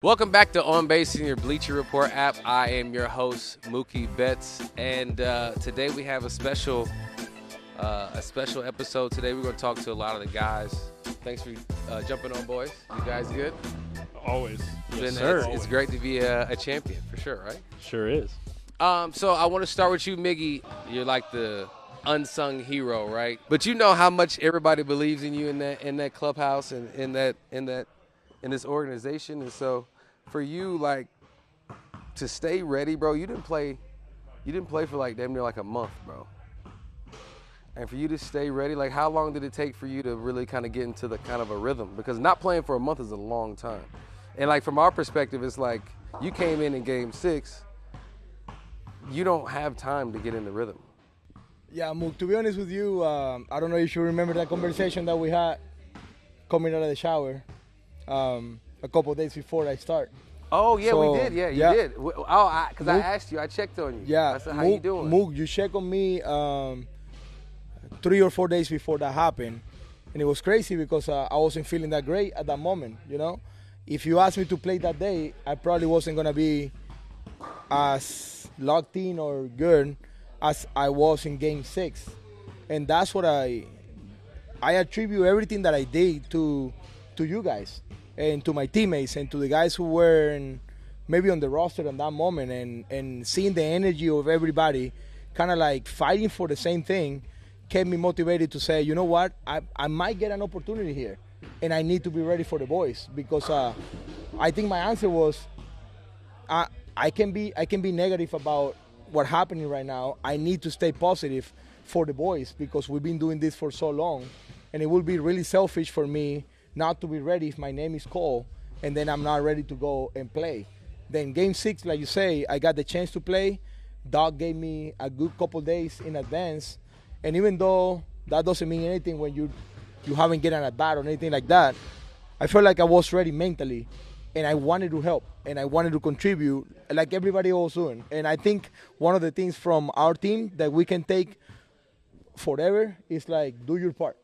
Welcome back to On Base in your Bleacher Report app. I am your host, Mookie Betts, and today we have a special episode. Today we're going to talk to a lot of the guys. Thanks for jumping on, boys. You guys good? Always. Yes, sir. It's great to be a champion, for sure, right? Sure is. So I want to start with you, Miggy. You're like the unsung hero, right? But you know how much everybody believes in you in that clubhouse and in this organization. And so for you, like, to stay ready, bro, you didn't play for like damn near like a month, bro. And for you to stay ready, like, how long did it take for you to really kind of get into the kind of a rhythm? Because not playing for a month is a long time. And like from our perspective, it's like you came in Game 6, you don't have time to get in the rhythm. Yeah, Mook, to be honest with you, I don't know if you remember that conversation that we had coming out of the shower a couple of days before I start. Oh, yeah, So, we did. Yeah, you yeah. did. Because I asked you. I checked on you. Yeah. I said, how you doing? Mook, you checked on me 3 or 4 days before that happened. And it was crazy because I wasn't feeling that great at that moment, you know. If you asked me to play that day, I probably wasn't going to be as locked in or good as I was in Game 6. And that's what I attribute everything that I did to you guys and to my teammates and to the guys who were maybe on the roster at that moment, and seeing the energy of everybody kind of like fighting for the same thing kept me motivated to say, you know what, I might get an opportunity here and I need to be ready for the boys, because I think my answer was I can be negative about what's happening right now. I need to stay positive for the boys because we've been doing this for so long, and it would be really selfish for me not to be ready if my name is called and then I'm not ready to go and play. Then Game 6, like you say, I got the chance to play. Doc gave me a good couple days in advance, and even though that doesn't mean anything when you haven't gotten a bat or anything like that, I felt like I was ready mentally, and I wanted to help, and I wanted to contribute like everybody else doing. And I think one of the things from our team that we can take forever is like, do your part,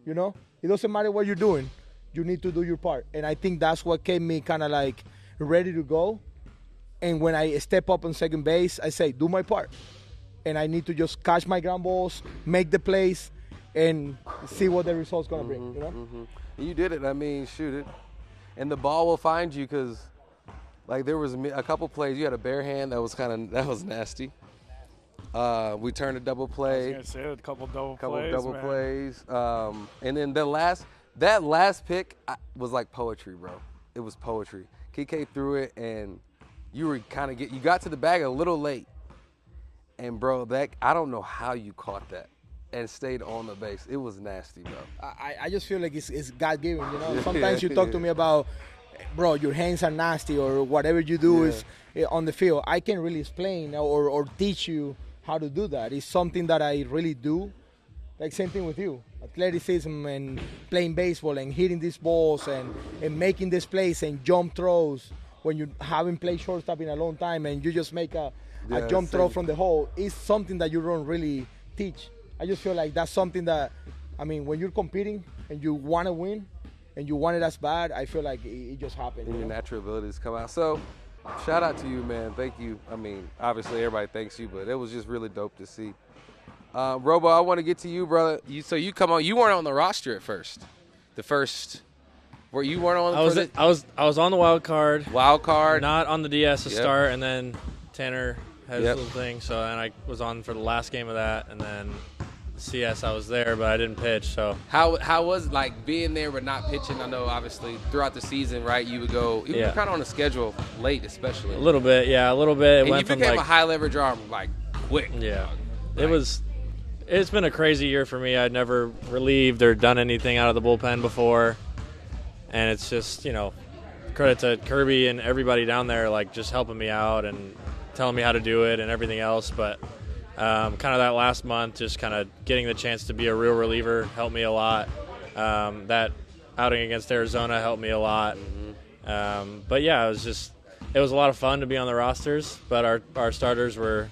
you know? It doesn't matter what you're doing. You need to do your part. And I think that's what kept me kind of like ready to go. And when I step up on second base, I say, do my part. And I need to just catch my ground balls, make the plays, and see what the result's going to bring, you know? Mm-hmm. You did it. I mean, shoot it. And the ball will find you, because, like, there was a couple plays. You had a bare hand that was nasty. We turned a double play. I was going to say a couple double plays. And then that last pick was like poetry, bro. It was poetry. KK threw it, and you were you got to the bag a little late. And, bro, I don't know how you caught that and stayed on the base. It was nasty, bro. I just feel like it's God-given, you know? Sometimes you talk to me about, bro, your hands are nasty or whatever you do is on the field. I can't really explain or teach you how to do that. It's something that I really do. Like, same thing with you. Athleticism and playing baseball and hitting these balls and making these plays and jump throws when you haven't played shortstop in a long time and you just make a jump throw from the hole is something that you don't really teach. I just feel like that's something that, I mean, when you're competing and you want to win and you want it as bad, I feel like it just happens. And your natural abilities come out. So, shout out to you, man. Thank you. I mean, obviously everybody thanks you, but it was just really dope to see. Robo, I want to get to you, brother. You come on. You weren't on the roster at first. Where you weren't on. I was on the wild card. Wild card. Not on the DS to start, and then Tanner had his little thing, so then I was on for the last game of that, and then CS I was there, but I didn't pitch. So how was it, like, being there but not pitching? I know obviously throughout the season, right? You would go. You were kind of on the schedule late, especially. A little bit. And you became a high leverage arm like quick. Yeah, It's been a crazy year for me. I'd never relieved or done anything out of the bullpen before. And it's just, credit to Kirby and everybody down there, like, just helping me out and telling me how to do it and everything else. But kind of that last month, just kind of getting the chance to be a real reliever helped me a lot. That outing against Arizona helped me a lot. But, yeah, it was a lot of fun to be on the rosters. But our starters were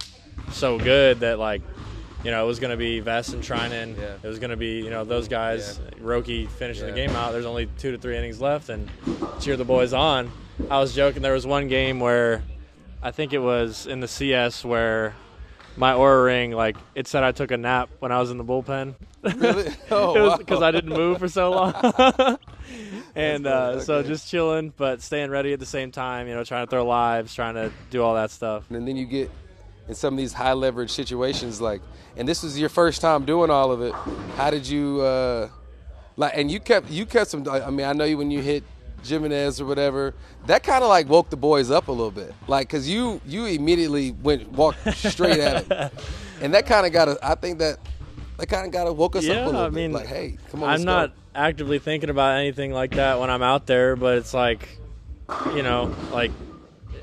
so good that, like, it was going to be Vess and Trinan. Yeah. It was going to be, those guys. Yeah. Roki finishing the game out. There's only 2 to 3 innings left, and cheer the boys on. I was joking. There was one game where I think it was in the CS where my Aura ring, like, it said I took a nap when I was in the bullpen. Really? Oh, it was wow. because I didn't move for so long. And so Okay. just chilling, but staying ready at the same time, trying to throw lives, trying to do all that stuff. And then you get in some of these high leverage situations, like, and this was your first time doing all of it. How did you, and you kept some, I mean, I know you when you hit Jimenez or whatever, that kind of like woke the boys up a little bit. Like, cause you immediately walked straight at it. And that kind of I think that kind of got to woke us up a little bit. Like, hey, come on, I'm not actively thinking about anything like that when I'm out there, but it's like, like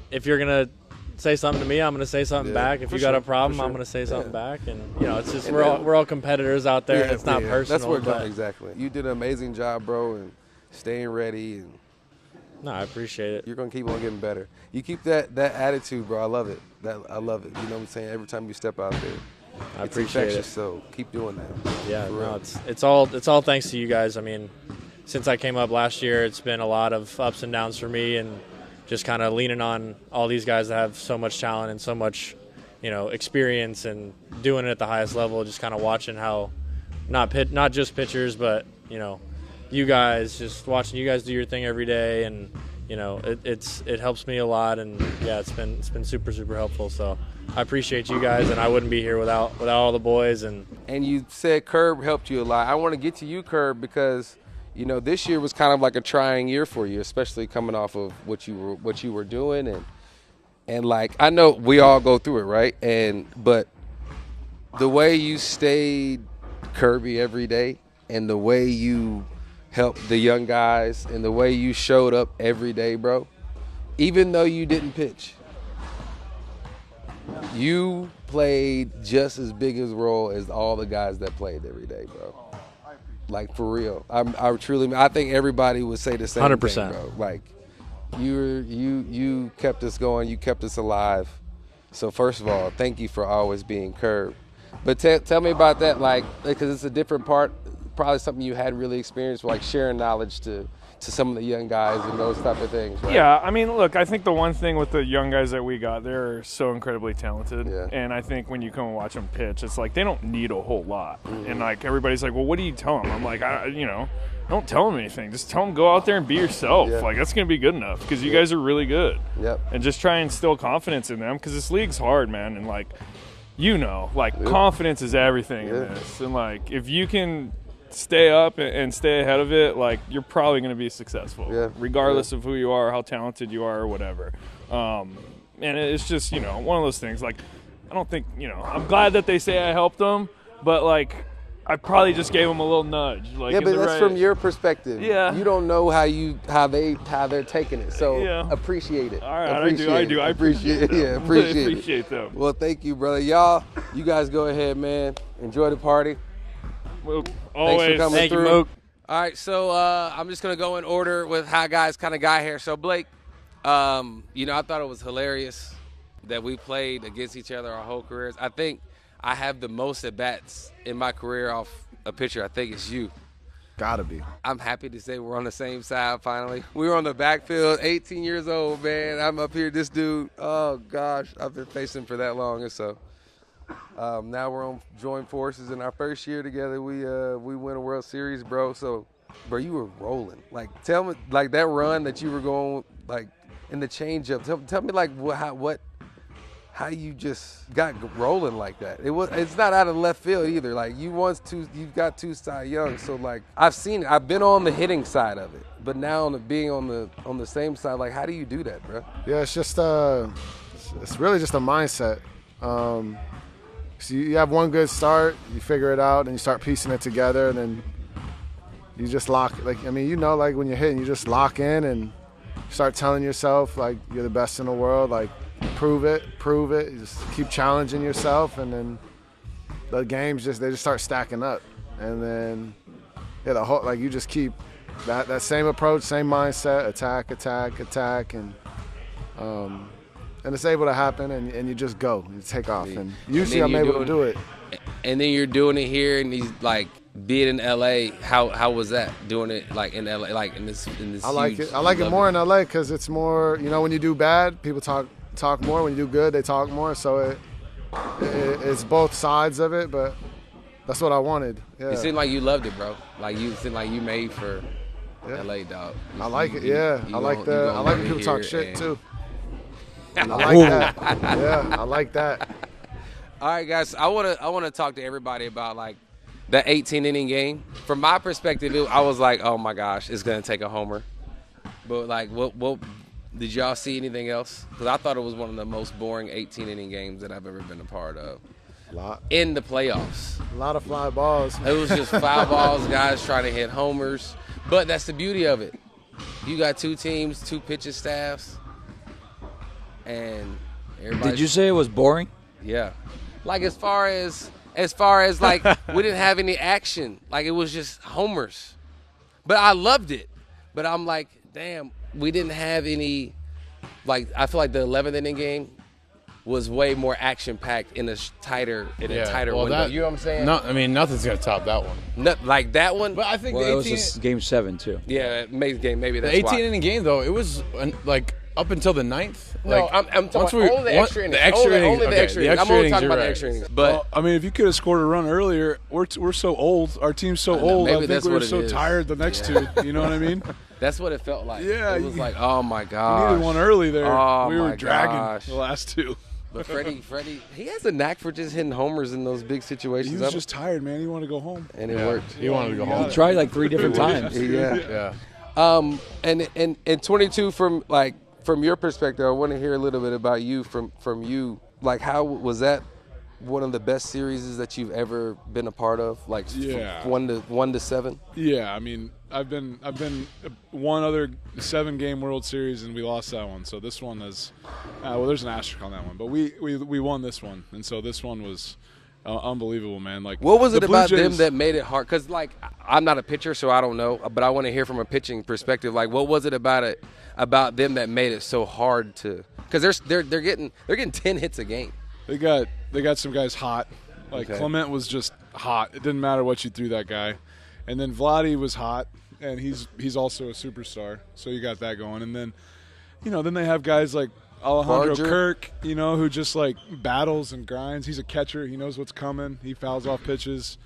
if you're going to say something to me, I'm going to say something back. If you got a problem, I'm going to say something back. And, it's just, we're all competitors out there. And it's not personal. That's where exactly. You did an amazing job, bro, and staying ready. And no, I appreciate it. you're going to keep on getting better. You keep that attitude, bro. I love it. I love it. You know what I'm saying? Every time you step out there. I It's appreciate infectious, it. so keep doing that. Yeah, For no, real. it's all thanks to you guys. I mean, since I came up last year, it's been a lot of ups and downs for me, and just kind of leaning on all these guys that have so much talent and so much, experience and doing it at the highest level. Just kind of watching how, not just pitchers, but you guys, just watching you guys do your thing every day, and it helps me a lot, and yeah, it's been super helpful. So I appreciate you guys, and I wouldn't be here without all the boys. And you said Curb helped you a lot. I want to get to you, Curb, because this year was kind of like a trying year for you, especially coming off of what you were doing, and like I know we all go through it, right? But the way you stayed Kirby every day, and the way you helped the young guys, and the way you showed up every day, bro, even though you didn't pitch, you played just as big a role as all the guys that played every day, bro. Like, for real. I think everybody would say the same 100%. thing, bro. Like, you kept us going. You kept us alive. So, first of all, thank you for always being Curb. But tell me about that, like, because it's a different part, probably something you hadn't really experienced, like sharing knowledge to some of the young guys and those type of things, right? Yeah, I mean, look, I think the one thing with the young guys that we got, they're so incredibly talented. Yeah. And I think when you come and watch them pitch, it's like they don't need a whole lot. And, like, everybody's like, well, what do you tell them? I'm like, don't tell them anything. Just tell them go out there and be yourself. Yeah. Like, that's going to be good enough because you guys are really good. Yep. And just try and instill confidence in them because this league's hard, man. And, like, confidence is everything in this. And, like, if you can stay up and stay ahead of it, like, you're probably going to be successful, regardless of who you are, how talented you are, or whatever. And it's just, one of those things. Like, I don't think, I'm glad that they say I helped them, but, like, I probably just gave them a little nudge. Like, Yeah, but that's from your perspective. Yeah. You don't know how they're taking it. So appreciate it. All right, Appreciate I do. it. I appreciate it. them. Yeah, appreciate it. appreciate them. Well, thank you, brother. You guys go ahead, man. Enjoy the party. Well, Thanks always. for coming Thank you, through. Mook. All right, so I'm just going to go in order with how guys kind of got here. So, Blake, I thought it was hilarious that we played against each other our whole careers. I think I have the most at-bats in my career off a pitcher. I think it's you. Gotta be. I'm happy to say we're on the same side finally. We were on the backfield, 18 years old, man. I'm up here, this dude, oh, gosh, I've been facing for that long. And so now we're on joint forces. In our first year together, we win a World Series, bro. So, bro, you were rolling. Like, tell me, like, that run that you were going, like, in the changeup. Tell me, like, how you just got rolling like that. It's not out of left field either. Like, you got two Cy Young. So, like, I've seen it. I've been on the hitting side of it, but now being on the same side, like, how do you do that, bro? Yeah, it's just it's really just a mindset. So you have one good start, you figure it out, and you start piecing it together, and then you just lock. Like, I mean, like, when you're hitting, you just lock in and start telling yourself, like, you're the best in the world. Like, prove it. You just keep challenging yourself, and then the games just start stacking up, and then you just keep that same approach, same mindset, attack, and it's able to happen, and you just go, you take off, and usually I'm able to do it. And then you're doing it here, and these, like, being in LA, how was that doing it like in LA, like in this I like huge, it. I like it more in LA because it's more. You know, when you do bad, people talk more. When you do good, they talk more. So it's both sides of it, but that's what I wanted. Yeah. It seemed like you loved it, bro. Like you seemed like you made for LA, dog. I like it. Yeah, I like when people talk shit too. I like that. Yeah, I like that. All right, guys. I wanna talk to everybody about like that 18-inning game. From my perspective, I was like, oh my gosh, it's gonna take a homer. But like, what did y'all see anything else? Because I thought it was one of the most boring 18-inning games that I've ever been a part of. A lot. In the playoffs. A lot of fly balls. It was just foul balls, guys trying to hit homers. But that's the beauty of it. You got two teams, two pitching staffs, and everybody. Did you say it was boring? Yeah. Like as far as like we didn't have any action. Like it was just homers. But I loved it. But I'm like, damn, we didn't have any. Like I feel like the 11th inning game was way more action packed in a tighter window. You know what I'm saying? No, I mean nothing's gonna top that one. Like that one. But I think Well, the it was 18 just game 7 too. Yeah, game. Maybe the that's 18 why. inning game though, it was like up until the 9th. No, like, I'm talking about only the extra innings. The extra innings. Only the Okay, extra the innings. extra I'm only innings, talking you're about the right. extra innings. But Well, I mean, if you could have scored a run earlier, we're so old. Our team's so old. maybe I think that's we were what it so is. tired the next two. You know what I mean? that's what it felt like. Yeah, It was you- like, oh my We gosh. needed one early there. Oh, we were my dragging gosh. the last two. But Freddie, he has a knack for just hitting homers in those big situations. He was just tired, man. He wanted to go home. and it worked. He wanted to go home. He tried like 3 different times. Yeah. Yeah. And 22 from your perspective, I want to hear a little bit about you from you. Like, how was that one of the best series that you've ever been a part of? Like, Yeah. 1 to 7. Yeah, I mean, I've been one other 7-game World Series and we lost that one. So this one is, well, there's an asterisk on that one, but we won this one, and so this one was unbelievable, man. Like, What was it the Blue about them Jays- that made it hard? Because like I'm not a pitcher, so I don't know, but I want to hear from a pitching perspective. Like, what was it about them that made it so hard to? Because they're getting 10 hits a game. They got some guys hot. Like Okay. Clement was just hot. It didn't matter what you threw that guy. And then Vladdy was hot, and he's also a superstar. So you got that going. And then, then they have guys like Alejandro Barger. Kirk, who just like battles and grinds. He's a catcher. He knows what's coming. He fouls off pitches.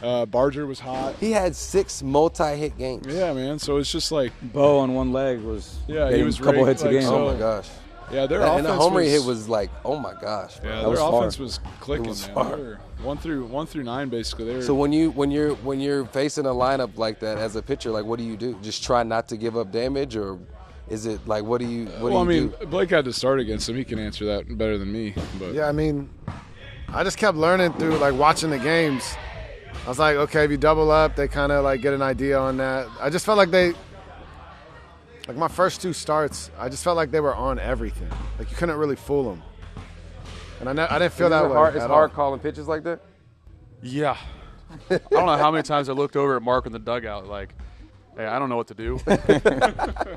Barger was hot. He had 6 multi-hit games. Yeah, man. So it's just like, Bo on one leg was Yeah, he getting was a couple great, hits a like, game. so- Oh my gosh. yeah, their And offense the homer was, hit was like, oh my gosh. Yeah, That their was offense far. was clicking, was man. far. They were 1 through 9 basically. They were, So when you're facing a lineup like that as a pitcher, like what do you do? Just try not to give up damage, or is it like what do you I do? Blake had to start against him. He can answer that better than me. But Yeah, I mean, I just kept learning through like watching the games. I was like, okay, if you double up, they kind of like get an idea on that. I just felt like like my first 2 starts, I just felt like they were on everything. Like you couldn't really fool them. And I didn't feel that way. It's at hard all. calling pitches like that. Yeah. I don't know how many times I looked over at Mark in the dugout like, hey, I don't know what to do.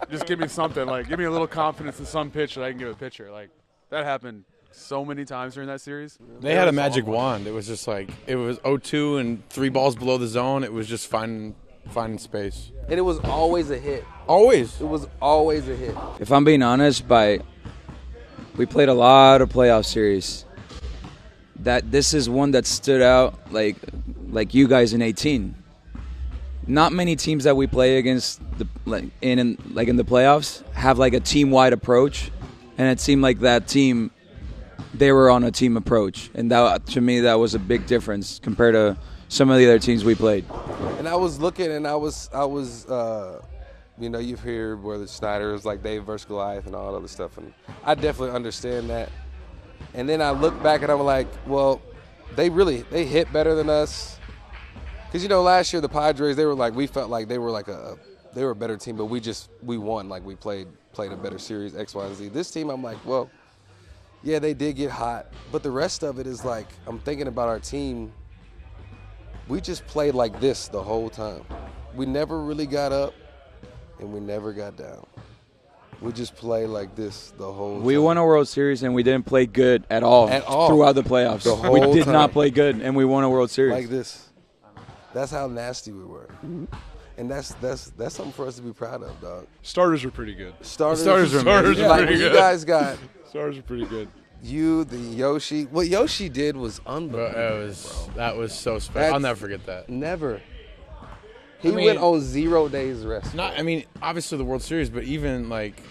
Just give me something. Like, give me a little confidence in some pitch that I can give a pitcher. Like, that happened so many times during that series. They had a magic wand. It was just like it was 0-2 and 3 balls below the zone. It was just finding space. And it was always a hit. Always. It was always a hit. If I'm being honest, we played a lot of playoff series. That this is one that stood out like you guys in 18. Not many teams that we play against in the playoffs have like a team-wide approach, and it seemed like that team, they were on a team approach, and that to me that was a big difference compared to some of the other teams we played. And I was looking, and I was you've heard where the Snyder is like Dave versus Goliath and all that other stuff, and I definitely understand that. And then I look back and I'm like, well, they hit better than us. Because, last year the Padres, we felt like they were they were a better team, but we won. Like we played a better series, X, Y, and Z. This team, I'm like, well, yeah, they did get hot. But the rest of it is like, I'm thinking about our team. We just played like this the whole time. We never really got up and we never got down. We just play like this the whole time. We won a World Series and we didn't play good at all At all. throughout the playoffs. The whole we did time. not play good and we won a World Series. Like this. That's how nasty we were. And that's something for us to be proud of, dog. Starters are pretty good. Starters are pretty you good. guys got. Starters are pretty good. You, the Yoshi. What Yoshi did was unbelievable. That was so special. I'll never forget that. Never. He went on 0 days rest. Obviously the World Series, but even like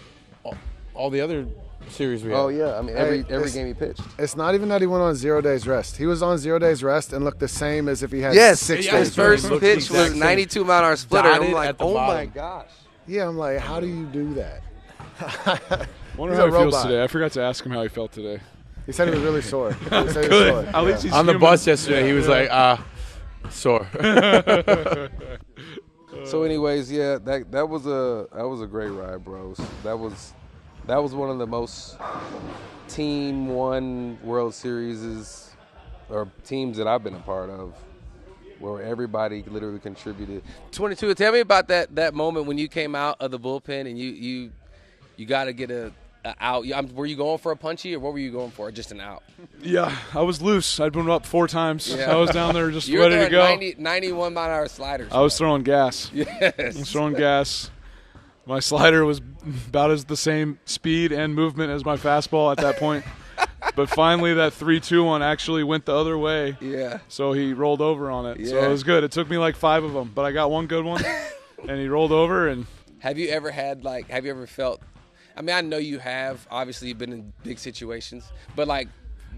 all the other series we had. Oh yeah, I mean every game he pitched. It's not even that he went on 0 days rest. He was on 0 days rest and looked the same as if he had 6 days. His first pitch was 92-mile-an-hour splitter. I'm like, oh my gosh. Yeah, I'm like, how do you do that? Wonder how he feels today. I forgot to ask him how he felt today. He said he was really sore. Good. At least he's on the bus yesterday. He was like, sore. So, anyways, yeah, that was a great ride, bros. That was one of the most team won World Series or teams that I've been a part of, where everybody literally contributed. 22. Tell me about that moment when you came out of the bullpen and you got to get a out. Were you going for a punchy or what were you going for? Just an out? Yeah, I was loose. I'd been up 4 times. Yeah. I was down there just you ready to go. 91-mile-an-hour sliders. I was throwing gas. Yes. I was throwing gas. My slider was about as the same speed and movement as my fastball at that point. But finally that 3-2 one actually went the other way. Yeah. So he rolled over on it. Yeah. So it was good. It took me like 5 of them, but I got one good one. And he rolled over. And have you ever felt, I mean, I know you have. Obviously, you've been in big situations. But, like,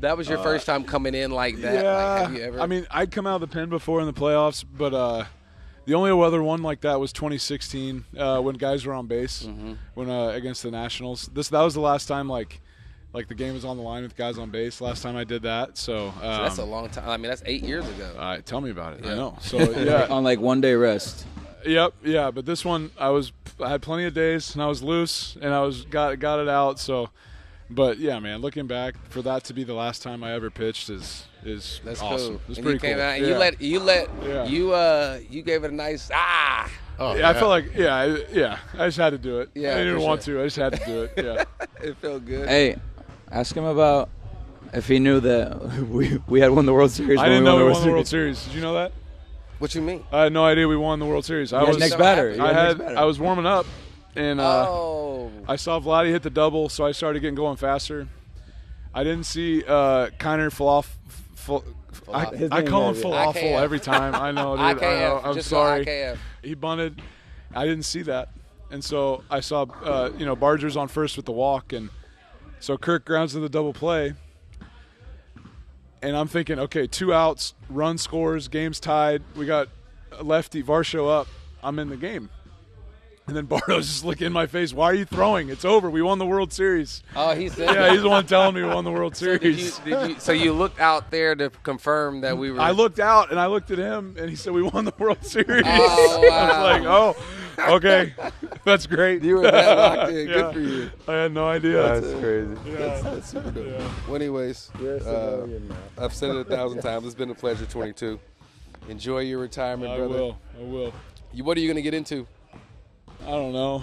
that was your first time coming in like that? Yeah. Like, have you ever? I mean, I'd come out of the pen before in the playoffs, but the only other one like that was 2016 when guys were on base when against the Nationals. That was the last time, like the game was on the line with guys on base. Last time I did that. So that's a long time. I mean, that's 8 years ago. Tell me about it. Yeah. I know. So, yeah. On, like, 1 day rest. Yep, yeah, but this one I had plenty of days and I was loose and I got it out. So, but yeah, man, looking back, for that to be the last time I ever pitched is that's awesome. Cool. It's and pretty you cool. Out, yeah. You gave it a nice Oh, yeah, I felt like I just had to do it. Yeah, I didn't want to. I just had to do it. Yeah, it felt good. Hey, ask him about if he knew that we had won the World Series. I didn't know we won the World Series. Did you know that? What you mean? I had no idea we won the World Series. I was next batter. I was warming up, and I saw Vladdy hit the double, so I started getting going faster. I didn't see Kiner Falafel. I call him Falafel every time. I know, dude. IKF. I know. I'm Just sorry. IKF. He bunted. I didn't see that, and so I saw Barger's on first with the walk, and so Kirk grounds to the double play. And I'm thinking, okay, 2 outs, run scores, game's tied. We got a lefty, Varsho up. I'm in the game. And then Barto's just looking in my face. Why are you throwing? It's over. We won the World Series. Oh, he said Yeah, he's the one telling me we won the World Series. So you looked out there to confirm that we were. I looked out, and I looked at him, and he said we won the World Series. Oh, wow. I was like, oh, okay. That's great. You were that locked in. Yeah. Good for you. I had no idea. That's crazy. Yeah. That's super dope. Yeah. Well, anyways, I've said it 1,000 times. It's been a pleasure, 22. Enjoy your retirement, brother. I will. What are you going to get into? I don't know.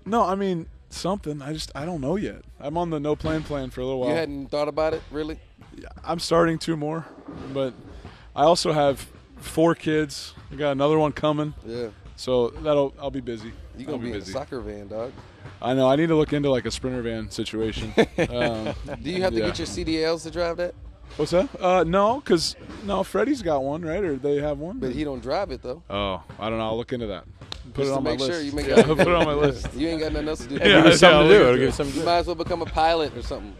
No, I mean, something. I don't know yet. I'm on the no plan for a little while. You hadn't thought about it, really? I'm starting 2 more, but I also have 4 kids. I got another one coming. Yeah. So I'll be busy. You're going to be in a soccer van, dog. I know. I need to look into like a Sprinter van situation. Do you have to get your CDLs to drive that? What's that? No, because Freddie's got one, right? Or they have one? But he don't drive it, though. Oh, I don't know. I'll look into that. Put Just it on my make sure list. you make I'll put it on my list. You ain't got nothing else to do. Yeah, Give you something to do. It'll give you You something to might as well become a pilot or something.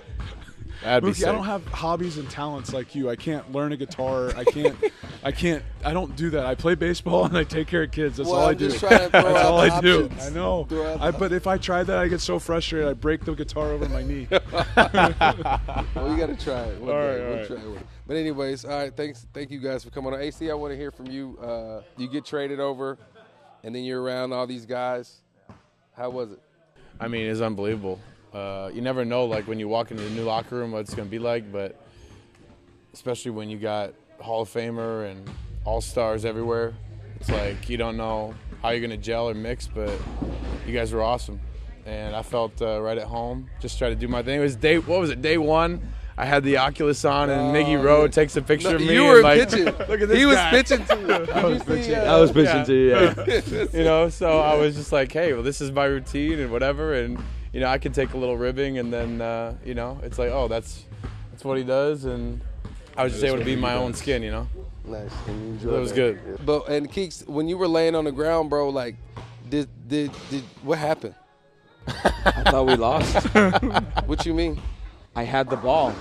That'd be Mookie, sick. I don't have hobbies and talents like you. I can't learn a guitar. I don't do that. I play baseball and I take care of kids. That's all I do. Just trying to throw That's out all the I do. options. I know. But if I tried that, I get so frustrated. I break the guitar over my knee. Well, we got to try it. One day. All right. Try it. But anyways, all right. Thank you guys for coming on. AC, I want to hear from you. You get traded over, and then you're around all these guys. How was it? I mean, it's unbelievable. You never know, like, when you walk into the new locker room, what it's going to be like, but especially when you got Hall of Famer and All-Stars everywhere, it's like you don't know how you're going to gel or mix, but you guys were awesome. And I felt right at home, just tried to do my thing. It was day 1. I had the Oculus on, and Miggy Rowe takes a picture of me. You were and like, pitching. Look at this He was guy. pitching to you. I was pitching. I was pitching to you. Yeah. You know, so I was just like, hey, well, this is my routine and whatever, and you know, I could take a little ribbing, and then you know, it's like, oh, that's what he does, and I was just able to be my own skin, you know. Nice. And you enjoyed It was good. But and Keeks, when you were laying on the ground, bro, like, did what happened? I thought we lost. What you mean? I had the ball.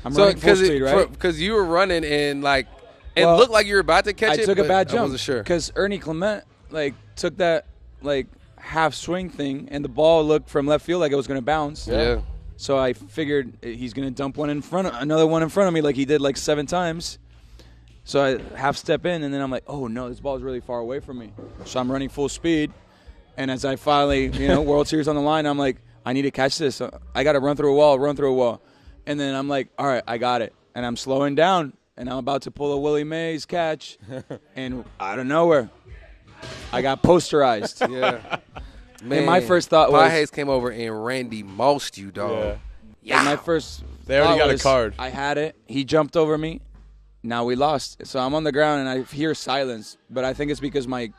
I'm So running full speed, right? Because you were running and like it Well, looked like you were about to catch I it. took a but bad I jump wasn't sure. because Ernie Clement like took that like half swing thing, and the ball looked from left field like it was going to bounce. Yeah. So I figured he's going to dump another one in front of me like he did like 7 times. So I half step in, and then I'm like, oh no, this ball is really far away from me. So I'm running full speed, and as I finally, World Series on the line, I'm like, I need to catch this. I got to run through a wall. And then I'm like, all right, I got it. And I'm slowing down, and I'm about to pull a Willie Mays catch, and out of nowhere, I got posterized. Yeah. Man, And my first thought was, Hayes came over and Randy mossed you, dog. Yeah. and my first They already thought got a was, card. I had it. He jumped over me. Now we lost. So I'm on the ground, and I hear silence, but I think it's because my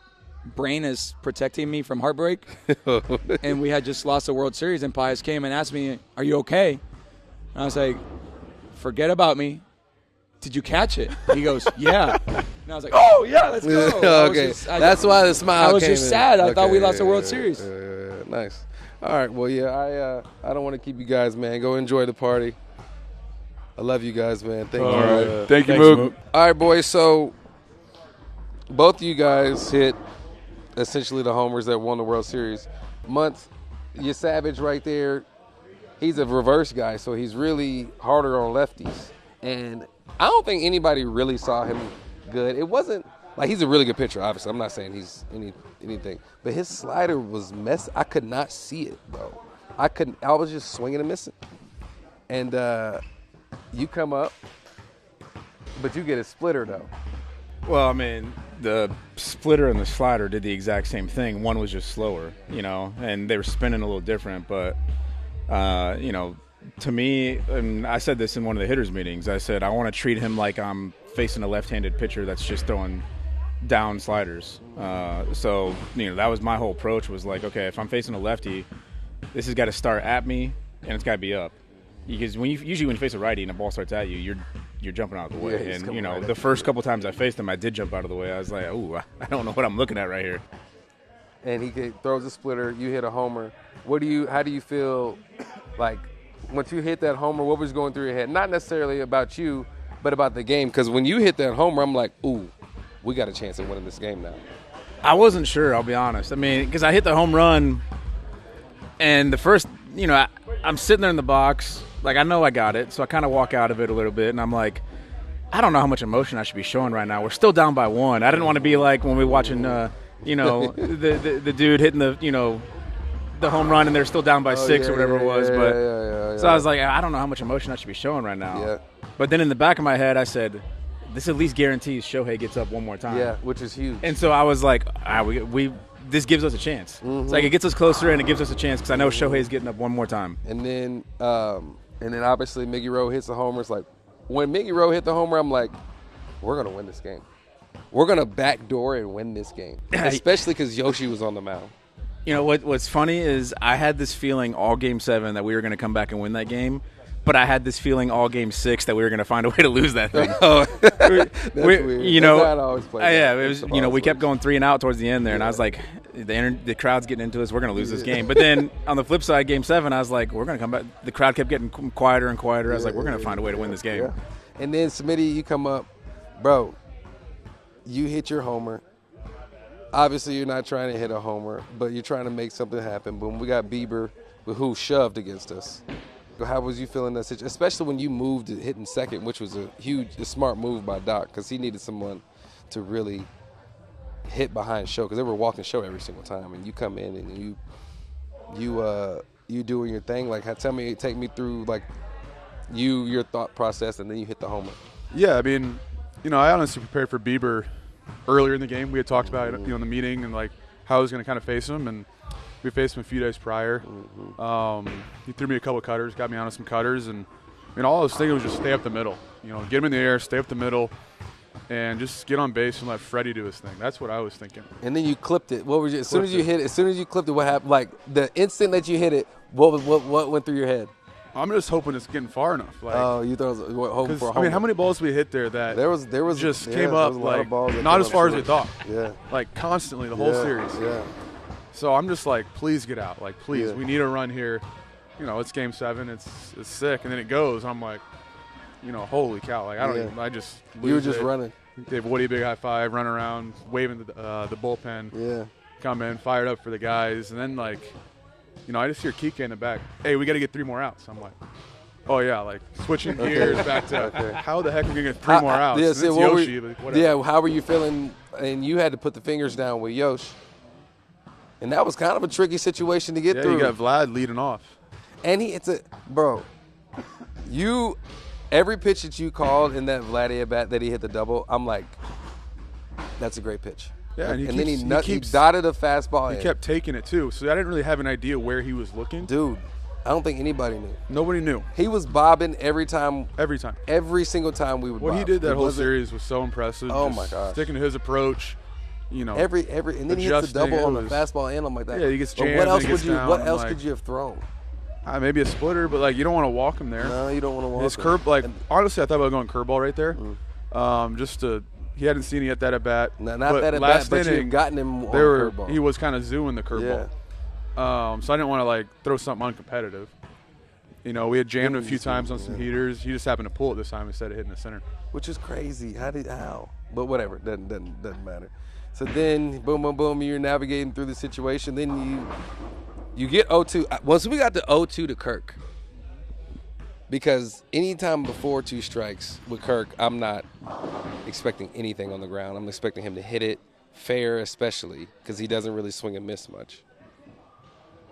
brain is protecting me from heartbreak. And we had just lost the World Series, and Pius came and asked me, are you okay? And I was like, forget about me. Did you catch it? He goes, yeah. And I was like, oh, yeah, let's go. Okay. That's why the smile I was came just in. sad. I thought we Okay, lost the World yeah, Series. Nice. All right. Well, yeah, I don't want to keep you guys, man. Go enjoy the party. I love you guys, man. Thank you. All right. Thank you, Thanks, Mook. Mook. All right, boys. So both of you guys hit essentially the homers that won the World Series. Month, your Savage right there, he's a reverse guy, so he's really harder on lefties. And I don't think anybody really saw him good. It wasn't like he's a really good pitcher, obviously. I'm not saying he's anything. But his slider was messy. I could not see it, bro. I was just swinging and missing. And you come up, but you get a splitter, though. Well, I mean, the splitter and the slider did the exact same thing. One was just slower, and they were spinning a little different. But, to me, and I said this in one of the hitters' meetings, I said I want to treat him like I'm facing a left-handed pitcher that's just throwing down sliders. So, that was my whole approach was like, okay, if I'm facing a lefty, this has got to start at me and it's got to be up. Because usually when you face a righty and the ball starts at you, you're jumping out of the way. Yeah, And the first couple times I faced him, I did jump out of the way. I was like, "Ooh, I don't know what I'm looking at right here." And he throws a splitter. You hit a homer. How do you feel like once you hit that homer? What was going through your head? Not necessarily about you, but about the game. Because when you hit that homer, I'm like, "Ooh, we got a chance of winning this game now." I wasn't sure, I'll be honest. I mean, because I hit the home run, and the first, I'm sitting there in the box. Like, I know I got it, so I kind of walk out of it a little bit, and I'm like, I don't know how much emotion I should be showing right now. We're still down by 1. I didn't want to be like when we were watching, the dude hitting the home run, and they're still down by 6 or whatever it was. So I was like, I don't know how much emotion I should be showing right now. Yeah. But then in the back of my head, I said, this at least guarantees Shohei gets up one more time. Yeah, which is huge. And so I was like, this gives us a chance. Mm-hmm. It's like it gets us closer, and it gives us a chance because I know Shohei's getting up one more time. And then obviously Miggy Rowe hits the homer. It's like when Miggy Rowe hit the homer, I'm like, we're gonna win this game. We're gonna backdoor and win this game, especially because Yoshi was on the mound. What's funny is I had this feeling all Game 7 that we were going to come back and win that game, but I had this feeling all Game 6 that we were going to find a way to lose that thing. That's weird. That's how it always plays yeah, out. it was. We kept going 3 and out towards the end there, and I was like, the crowd's getting into us. We're going to lose this game. But then on the flip side, Game 7, I was like, we're going to come back. The crowd kept getting quieter and quieter. I was like, we're going to find a way to win this game. Yeah. And then Smitty, you come up, bro. You hit your homer. Obviously, you're not trying to hit a homer, but you're trying to make something happen. Boom, we got Bieber, who shoved against us. How was you feeling that situation, especially when you moved to hitting second, which was a smart move by Doc, because he needed someone to really hit behind Show, because they were walking Show every single time, and you come in and you doing your thing. Like, take me through like your thought process, and then you hit the homer. Yeah, I mean, I honestly prepared for Bieber earlier in the game. We had talked about it, in the meeting, and like how I was going to kind of face him, and we faced him a few days prior. He threw me a couple of cutters, got me onto some cutters, and I mean, all I was thinking was just stay up the middle. You know, get him in the air, stay up the middle, and just get on base and let Freddie do his thing. That's what I was thinking. And then you clipped it. What was you, as soon as you clipped it, what happened? Like the instant that you hit it, what went through your head? I'm just hoping it's getting far enough. Like, oh, you thought it was hoping for a home I mean, how run. many balls we hit there that there was just yeah, came there up was a lot of like balls that not came as up far as short. we thought. Yeah. Like constantly the whole series. Yeah. So I'm just like, please get out. Like, please, Yeah. we need a run here. You know, it's game 7. It's sick, and then it goes. I'm like, you know, holy cow! Like I don't even. I just lose you were just it. running. Gave Woody a big high five, run around, waving the bullpen. Yeah. Come in, fired up for the guys, and then like, you know, I just hear Kike in the back. Hey, we got to get 3 more outs. I'm like, oh yeah, like switching gears back to how the heck are we gonna get 3 more outs? Yeah, And so it's what Yoshi, but whatever. yeah, how were you feeling? And you had to put the fingers down with Yosh, and that was kind of a tricky situation to get through. You got Vlad leading off, and every pitch that you called in that Vladdy at bat that he hit the double, I'm like, that's a great pitch. Yeah, and then he dotted a fastball. He kept taking it too, so I didn't really have an idea where he was looking. Dude, I don't think anybody knew. Nobody knew. He was bobbing every time. Every time. Every single time we would bob. What he did that whole series was so impressive. Oh Just my gosh. Sticking to his approach, you know. Every and then he hits the double on the fastball and I'm like that. Yeah, he gets but jammed. what else and he gets down, what else could you have thrown? Maybe a splitter, but like you don't want to walk him there. No, you don't want to walk his him. curve. Like honestly, I thought about going curveball right there. He hadn't seen it yet that at bat. No, not that at bat, but you've gotten him on curveball. He was kind of zooing the curveball. Yeah. So I didn't want to like throw something uncompetitive. You know, we had jammed him a few times on some heaters. He just happened to pull it this time instead of hitting the center. Which is crazy. How? But whatever, doesn't matter. So then, boom, boom, boom, you're navigating through the situation. Then you get 0-2. Once we got the 0-2 to Kirk, because anytime before 2 strikes with Kirk, I'm not expecting anything on the ground. I'm expecting him to hit it fair, especially because he doesn't really swing and miss much.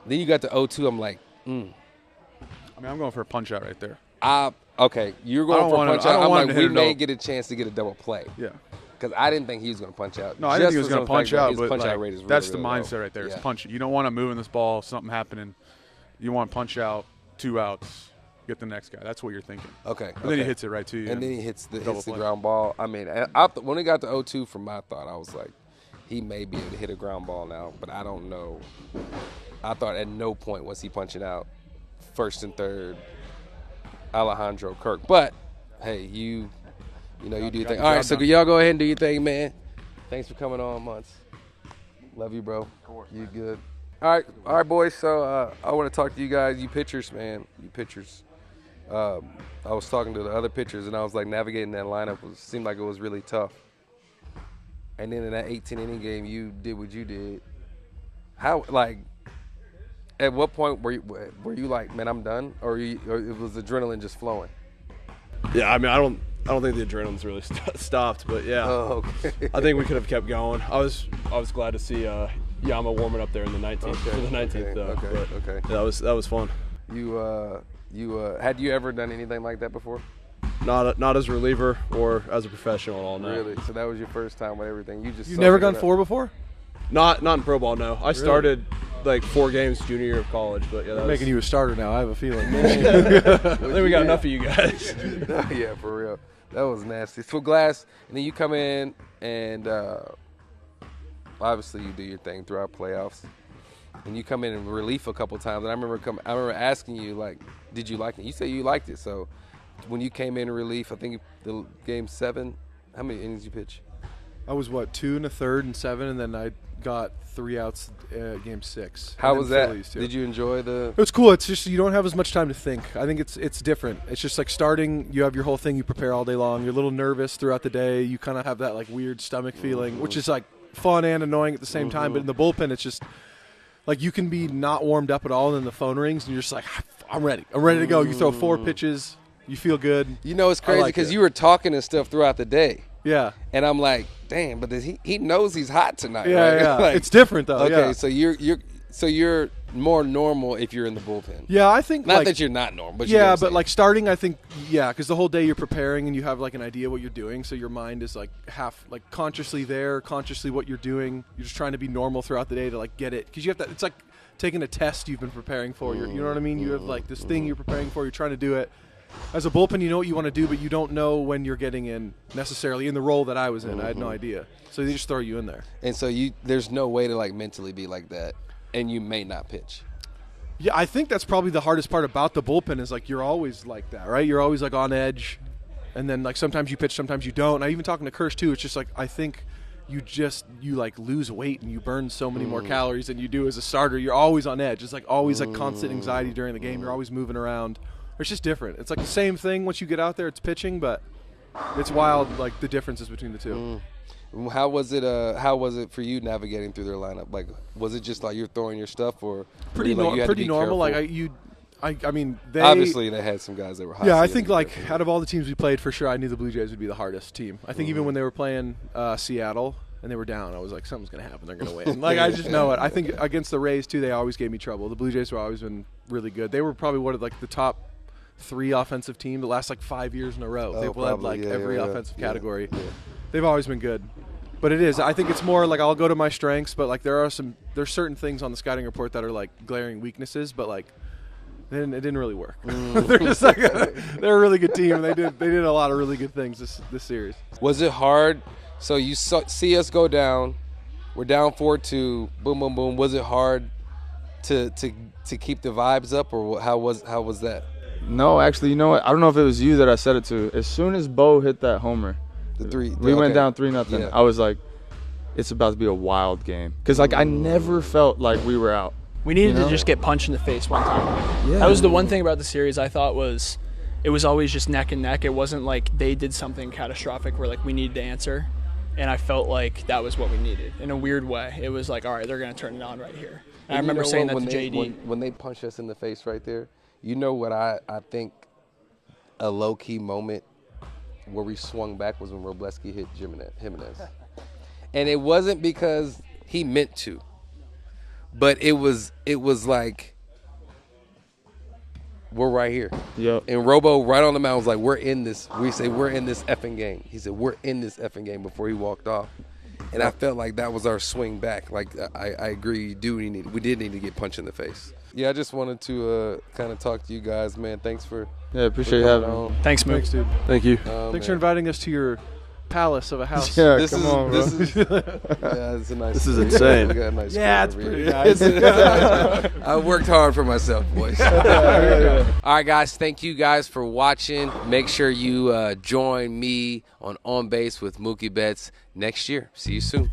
Then you got the 0-2. I'm like, I mean, I'm going for a punch out right there. Okay, you're going for a punch out. I'm like, we may get a chance to get a double play. Yeah. Because I didn't think he was going to punch out. No, I didn't think he was going to punch out, but punch like, out rate is that's really, the really mindset low. right there. Yeah. It's punch. You don't want to move in this ball, something happening. You want to punch out, 2 outs, get the next guy. That's what you're thinking. Okay. And then he hits it right to you. And then he hits the play. ground ball. I mean, when he got the 0-2 from my thought, I was like, he may be able to hit a ground ball now, but I don't know. I thought at no point was he punching out first and third Alejandro Kirk. But, hey, you do your thing. All right, so y'all go ahead and do your thing, man. Thanks for coming on, Months. Love you, bro. Of course. You good. All right, boys. So I want to talk to you guys. You pitchers, man. You pitchers. I was talking to the other pitchers, and I was like, navigating that lineup seemed like it was really tough. And then in that 18-inning game, you did what you did. How, like, at what point were you like, man, I'm done, or it was adrenaline just flowing? Yeah, I mean, I don't think the adrenaline's really stopped, but yeah. Oh, okay. I think we could have kept going. I was glad to see Yama warming up there in the 19th for the 19th though. Okay. Yeah, that was fun. You had you ever done anything like that before? Not as a reliever or as a professional at all. No. Really? So that was your first time with everything. You've never gone 4 before? Not in pro ball. No, I started like 4 games junior year of college, but yeah, making you a starter now. I have a feeling. I think we got enough of you guys. Yeah, for real. That was nasty. So Glass, and then you come in and obviously you do your thing throughout playoffs, and you come in relief a couple times. And I remember asking you, like, did you like it? You said you liked it. So when you came in relief, I think the game 7, how many innings you pitch? I was 2 1/3 and 7, and then I got 3 outs game 6. How was that? Did you enjoy the? It was cool. It's just you don't have as much time to think. I think it's different. It's just like starting. You have your whole thing. You prepare all day long. You're a little nervous throughout the day. You kind of have that like weird stomach feeling, which is like fun and annoying at the same time. But in the bullpen, it's just like you can be not warmed up at all, and then the phone rings, and you're just like, I'm ready. I'm ready to go. You throw 4 pitches. You feel good. You know, it's crazy because you were talking and stuff throughout the day. Yeah. And I'm like, damn, but he knows he's hot tonight. Yeah, right? yeah. Like, it's different though. Okay, yeah. so you're more normal if you're in the bullpen. Yeah, I think not that you're not normal, but you know yeah, what I'm but saying. like starting, I think because the whole day you're preparing and you have like an idea what you're doing, so your mind is like half like consciously there, consciously what you're doing. You're just trying to be normal throughout the day to like get it because you have to. It's like taking a test you've been preparing for. You know what I mean? You have like this thing you're preparing for. You're trying to do it. as a bullpen, you know what you want to do, but you don't know when you're getting in necessarily in the role that I was in. I had no idea. So they just throw you in there. And so there's no way to like mentally be like that, and you may not pitch. Yeah, I think that's probably the hardest part about the bullpen is like you're always like that, right? You're always like on edge, and then like sometimes you pitch, sometimes you don't. And I even talking to Kirsch too. It's just like I think you like lose weight and you burn so many more calories than you do as a starter. You're always on edge. It's like always like constant anxiety during the game. You're always moving around. It's just different. It's like the same thing once you get out there. It's pitching, but it's wild like the differences between the two. How was it? How was it for you navigating through their lineup? Like, was it just like you're throwing your stuff, or pretty like, you had pretty to be normal? careful? Like I mean, obviously they had some guys that were hot. Yeah, I think like out of all the teams we played, for sure, I knew the Blue Jays would be the hardest team. I think even when they were playing Seattle and they were down, I was like, something's gonna happen. They're gonna win. Like I just know it. I think against the Rays too, they always gave me trouble. The Blue Jays have always been really good. They were probably one of like the top 3 offensive team the last like 5 years in a row. They've led like every offensive category. They've always been good. But it is. I think it's more like I'll go to my strengths, but like there's certain things on the scouting report that are like glaring weaknesses, but like it didn't really work. They're just like they're a really good team, and they did a lot of really good things this series. Was it hard? So you see us go down. We're down 4-2. Boom, boom, boom. Was it hard to keep the vibes up, or how was that? No, actually, you know what? I don't know if it was you that I said it to. As soon as Bo hit that homer, we went down 3-0. Yeah. I was like, it's about to be a wild game. Because, like, I never felt like we were out. We needed to just get punched in the face one time. Yeah. That was the one thing about the series I thought was it was always just neck and neck. It wasn't like they did something catastrophic where, like, we needed to answer. And I felt like that was what we needed. In a weird way, it was like, all right, they're going to turn it on right here. And I remember saying that to JD. When they punched us in the face right there, you know what I think a low-key moment where we swung back was when Robleski hit Jimenez. And it wasn't because he meant to, but it was like, we're right here. Yep. And Robo right on the mound was like, we're in this. We say, we're in this effing game. He said, we're in this effing game before he walked off. And I felt like that was our swing back. Like, I agree, we did need to get punched in the face. Yeah, I just wanted to kind of talk to you guys, man. Thanks for appreciate having me. Thanks, Mook. Thanks, dude. Thank you. Thanks for inviting us to your palace of a house. Yeah, come on, bro. It's a nice. This is insane. We got a nice it's pretty nice. I worked hard for myself, boys. All right, guys. Thank you guys for watching. Make sure you join me on Base with Mookie Betts next year. See you soon.